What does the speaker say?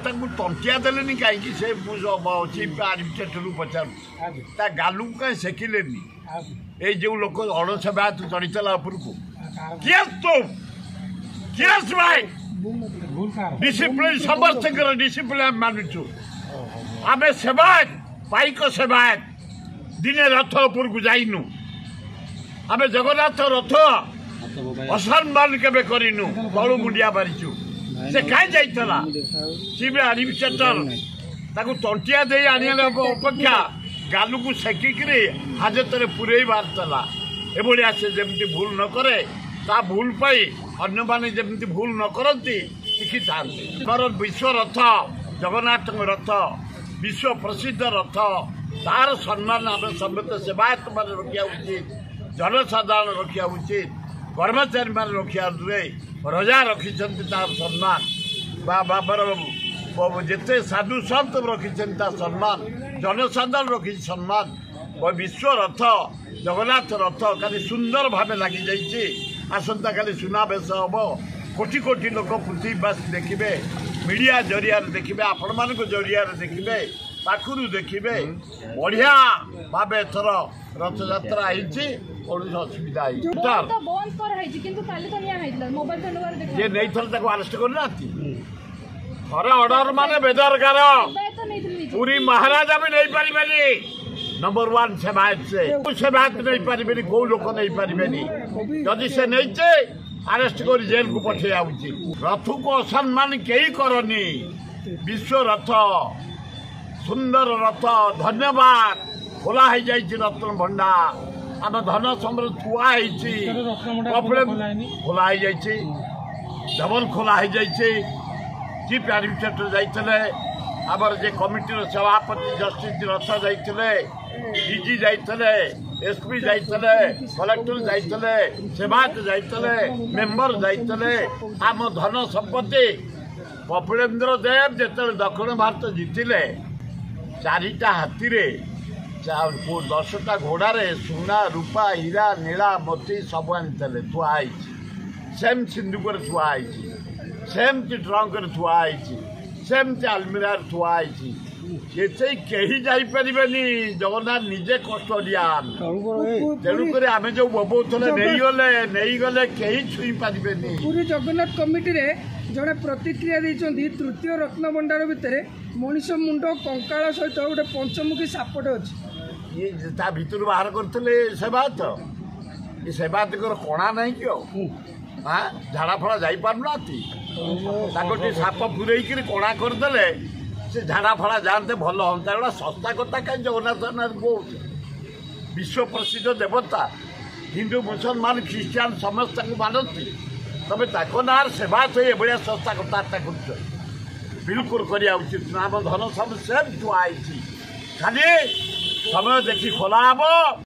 तंटिया देलेनी कहीं चीफ आडमिनिस्ट्रेटर पचार गालू कहीं सेकिलेनी ये जो लोक अणसेवा चढ़ीला उपरको किए तो किए भाई डिसिप्लिन समस्त डिसिप्लिन मानुचु आम सेवायत पाइक सेवायत दिने रथ उपरको जाइनु आम जगन्नाथ रथ असम्मान केबे करिनु तलु मुंडिया मारिचु से कहीं जाइला चीफ आडमिनिस्ट्रेटर ताकू तंटिया दे आनिया अपेक्षा गालू को सेकिक हाजत पूरे बाहरला एभलिया से जमी भूल न करे ता भूल पाई अन्य माने जमी भूल न करती शिखी था विश्व रथ जगन्नाथ रथ विश्व प्रसिद्ध रथ तार सम्मान आम समस्त सेवायत मान रखा उचित जनसाधारण रखा उचित कर्मचारी मान रखा रजा रखी सम्मान बाबर जिते साधु सत रखी सम्मान जनसाधारण रखी सम्मान विश्व रथ जगन्नाथ रथ खाली सुंदर भाव लगी जाइए आसंता काली सुनावेश हम कोटी कोटी लोक पृथ्वीवासी देखिए मीडिया जरिया देखिए आपण मान जरिया देखिए पाखु देखिए बढ़िया भाव एथर रथ यात्रा कौन असुविधा ये नहीं थर आरेस्ट करना थरे अर्डर माने बेदरकार पूरी महाराजा भी नहीं पारे नंबर 1 सेवायत से सेवायत नहीं पारे कौ लोक नहीं पारे जदि से नहीं आरेस्ट कर जेल को पठे रथ को असम्मान कई करनी विश्व रथ सुंदर रथ धन्यवाद खोला हो जाइए रत्न भंडार आम धन समृद्ध थुआई खोला हो जाइए डबल खोला हो जाइए चीफ आडमिनिस्ट्रेटर जाइए आमर जे कमिटी सभापति जस्टिस रथ जाइए डीजी जाइए एसपी जाइए कलेक्टर जाइए सेवायत जाइए मेंबर जाइए आम धन संपत्ति कपिलेन्द्र देव जो दक्षिण भारत जीतिले 4टा हाथी 10टा घोड़े सुना रूपा हीरा नीला मोती सब आनी थुआई सेम सिंधुक थुआई सेमती ट्रंक थुआई सेमती आलमीरा थुआई ये कहीं जापर जगन्नाथ निजे कस्टोडियान तेणुक आम जो बबौले नहीं गले कहीं छुई पारे पूरी जगन्नाथ कमिटी रे जड़े प्रतिक्रिया देते तृतीय रत्न भंडार भितर मनीष मुंड कंकाल सहित गोटे पंचमुखी सापटे अच्छी ये ता भीतर बाहर करते सेवायत ये सेवायत कणा नहीं कि हाँ झाड़ा फड़ा जापारना साप पूरे कणा करदे से झाड़ा फड़ा जाते भल हम गोटा सस्ता कथा कहीं जगन्नाथ कौन विश्व प्रसिद्ध देवता हिंदू मुसलमान ख्रीस्टान समस्त मानती तबे ना सेवायत ये सस्ता कथबार्ता कर बिल्कुल करिया उचित नाम धन सब सेम थुआई खाली समय देखी खोला हम।